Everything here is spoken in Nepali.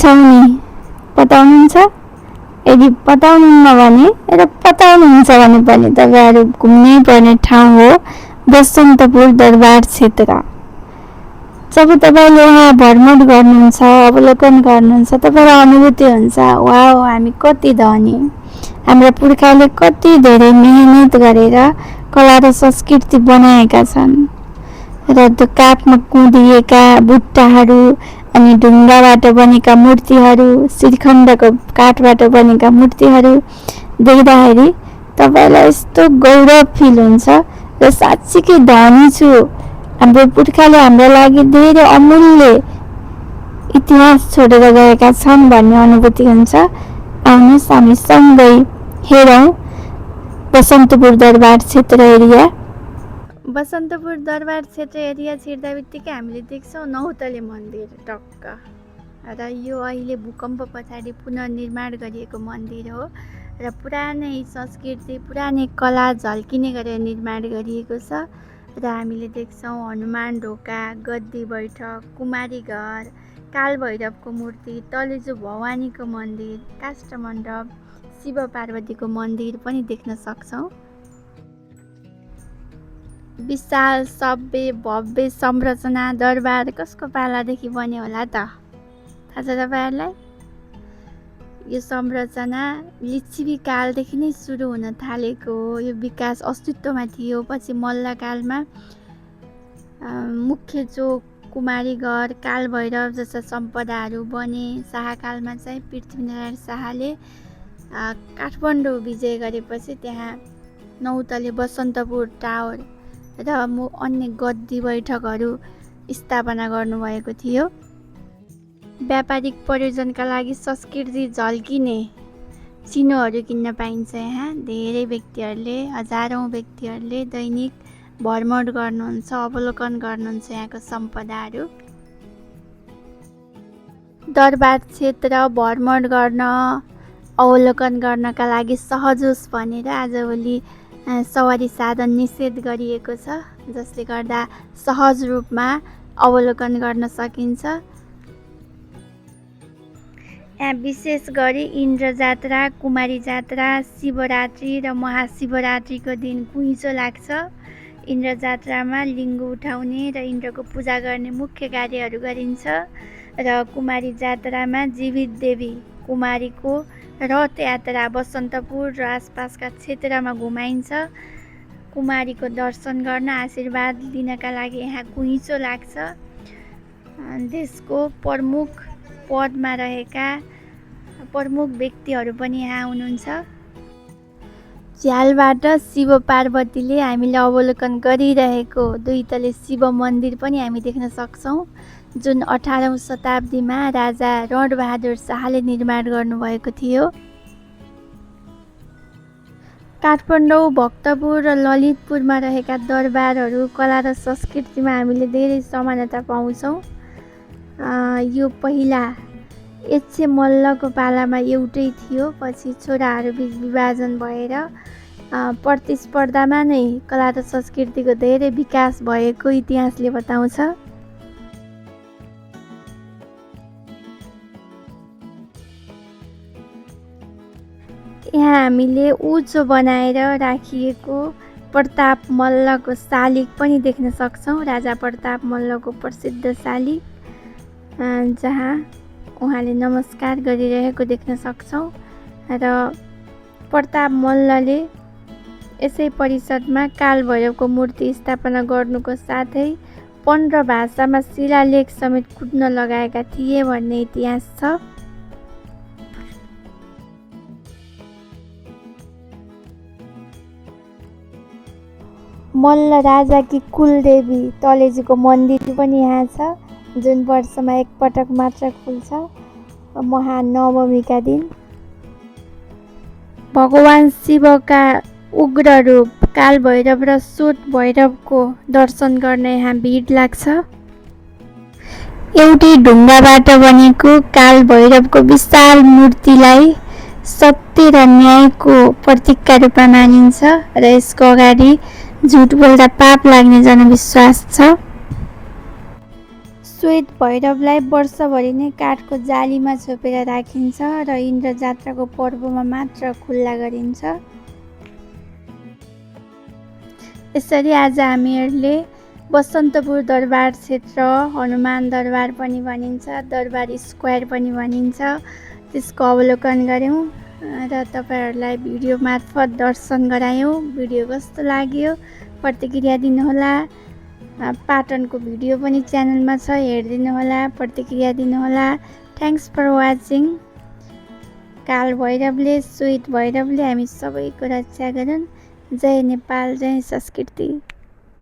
पछाउने बताउनुहुन्छ? यदि बताउनुहुन्न भने र बताउनुहुन्छ भने पनि तपाईँहरू घुम्नै पर्ने ठाउँ हो बसन्तपुर दरबार क्षेत्र। जब तपाईँले यहाँ भ्रमण गर्नुहुन्छ, अवलोकन गर्नुहुन्छ, तपाईँलाई अनुभूति हुन्छ वाउ हामी कति धनी, हाम्रा पुर्खाले कति धेरै मेहनत गरेर कला र संस्कृति बनाएका छन् र त्यो काठमा कुँदिएका बुट्टाहरू अनि ढुङ्गाबाट बनेका मूर्तिहरू, श्रीखण्डको काठबाट बनेका मूर्तिहरू देख्दाखेरि तपाईँलाई यस्तो गौरव फिल हुन्छ र साँच्चीकै धनी छु, हाम्रो पुर्खाले हाम्रो लागि धेरै अमूल्य इतिहास छोडेर गएका छन् भन्ने अनुभूति हुन्छ। आउनुहोस् हामी सँगै हेरौँ बसन्तपुर दरबार क्षेत्र एरिया। बसन्तपुर दरबार क्षेत्र एरिया छिर्दा बित्तिकै हामीले देख्छौँ नौतले मन्दिर टक्क, र यो अहिले भूकम्प पछाडि पुनर्निर्माण गरिएको मन्दिर हो र पुरानै संस्कृति पुरानै कला झल्किने गरेर निर्माण गरिएको छ। र हामीले देख्छौँ हनुमान ढोका, गद्दी बैठक, कुमारी घर, कालभैरवको मूर्ति, तलेजु भवानीको मन्दिर, काष्ठमण्डप, शिव पार्वतीको मन्दिर पनि देख्न सक्छौँ। विशाल सभ्य भव्य संरचना दरबार कसको पालादेखि बन्यो होला त? थाहा छ तपाईँहरूलाई? यो संरचना लिच्छवी कालदेखि नै सुरु हुन थालेको हो। यो विकास अस्तित्वमा थियो, पछि मल्लकालमा मुख्य चोक, कुमारी घर, कालभैरव जस्ता सम्पदाहरू बने। शाहकालमा चाहिँ पृथ्वीनारायण शाहले काठमाडौँ विजय गरेपछि त्यहाँ नौतले बसन्तपुर टावर र अन्य गद्दी बैठकहरू स्थापना गर्नुभएको थियो। व्यापारिक प्रयोजनका लागि संस्कृति झल्किने चिनोहरू किन्न पाइन्छ। यहाँ धेरै व्यक्तिहरूले, हजारौँ व्यक्तिहरूले दैनिक भ्रमण गर्नुहुन्छ, अवलोकन गर्नुहुन्छ यहाँको सम्पदाहरू। दरबार क्षेत्र भ्रमण गर्न, अवलोकन गर्नका लागि सहज होस् भनेर आजभोलि सवारी साधन निषेध गरिएको छ, जसले गर्दा सहज रूपमा अवलोकन गर्न सकिन्छ। यहाँ विशेष गरी इन्द्र जात्रा, कुमारी जात्रा, शिवरात्रि र महाशिवरात्रिको दिन घुइँचो लाग्छ। इन्द्र जात्रामा लिङ्ग उठाउने र इन्द्रको पूजा गर्ने मुख्य कार्यहरू गरिन्छ र कुमारी जात्रामा जीवित देवी कुमारीको रथ यात्रा बसन्तपुर र आसपासका क्षेत्रमा घुमाइन्छ। कुमारीको दर्शन गर्न, आशीर्वाद लिनका लागि यहाँ घुइँचो लाग्छ। देशको प्रमुख पदमा रहेका प्रमुख व्यक्तिहरू पनि यहाँ हुनुहुन्छ। झ्यालबाट शिव पार्वतीले हामीले अवलोकन गरिरहेको दुई तले शिव मन्दिर पनि हामी देख्न सक्छौँ, जुन 18औं शताब्दीमा राजा रणबहादुर शाहले निर्माण गर्नुभएको थियो। काठमाडौँ, भक्तपुर र ललितपुरमा रहेका दरबारहरू कला र संस्कृतिमा हामीले धेरै समानता पाउँछौँ। यो पहिला एच्छे मल्लको पालामा एउटै थियो, पछि छोराहरू बीच विभाजन भएर प्रतिस्पर्धामा नै कला र संस्कृतिको धेरै विकास भएको इतिहासले बताउँछ। यहाँ हामीले उच्च बनाएर राखिएको प्रताप मल्लको शालिग पनि देख्न सक्छौँ। राजा प्रताप मल्लको प्रसिद्ध शालिग, जहाँ उहाँले नमस्कार गरिरहेको देख्न सक्छौँ। र प्रताप मल्लले यसै परिषदमा कालभैरवको मूर्ति स्थापना गर्नुको साथै 15 भाषामा शिलालेख समेत कुट्न लगाएका थिए भन्ने इतिहास छ। मल्ल राजाकी कुलदेवी तलेजुको मन्दिर पनि यहाँ छ, जुन वर्षमा एकपटक मात्र खुल्छ, महानवमीका दिन। भगवान शिवका उग्र रूप कालभैरव र सूत भैरवको दर्शन गर्न यहाँ भिड लाग्छ। एउटै ढुङ्गाबाट बनेको कालभैरवको विशाल मूर्तिलाई सत्य र न्यायको प्रतीकका रूपमा मानिन्छ र यसको अगाडि झुट बोल्दा पाप लाग्ने जनविश्वास छ। श्वेत भैरवलाई वर्षभरि नै काठको जालीमा छोपेर राखिन्छ र इन्द्र जात्राको पर्वमा मात्र खुल्ला गरिन्छ। यसरी आज हामीहरूले बसन्तपुर दरबार क्षेत्र, हनुमान दरबार पनि भनिन्छ, दरबार स्क्वायर पनि भनिन्छ, त्यसको अवलोकन गऱ्यौँ र तपाईँहरूलाई भिडियो मार्फत दर्शन गरायौँ। भिडियो कस्तो लाग्यो प्रतिक्रिया दिनुहोला। पाटनको भिडियो पनि च्यानलमा छ, हेरिदिनुहोला, प्रतिक्रिया दिनुहोला। Thanks for watching. काल भैरवले, श्वेत भैरवले हामी सबैको रक्षा गरून्। जय नेपाल, जय संस्कृति।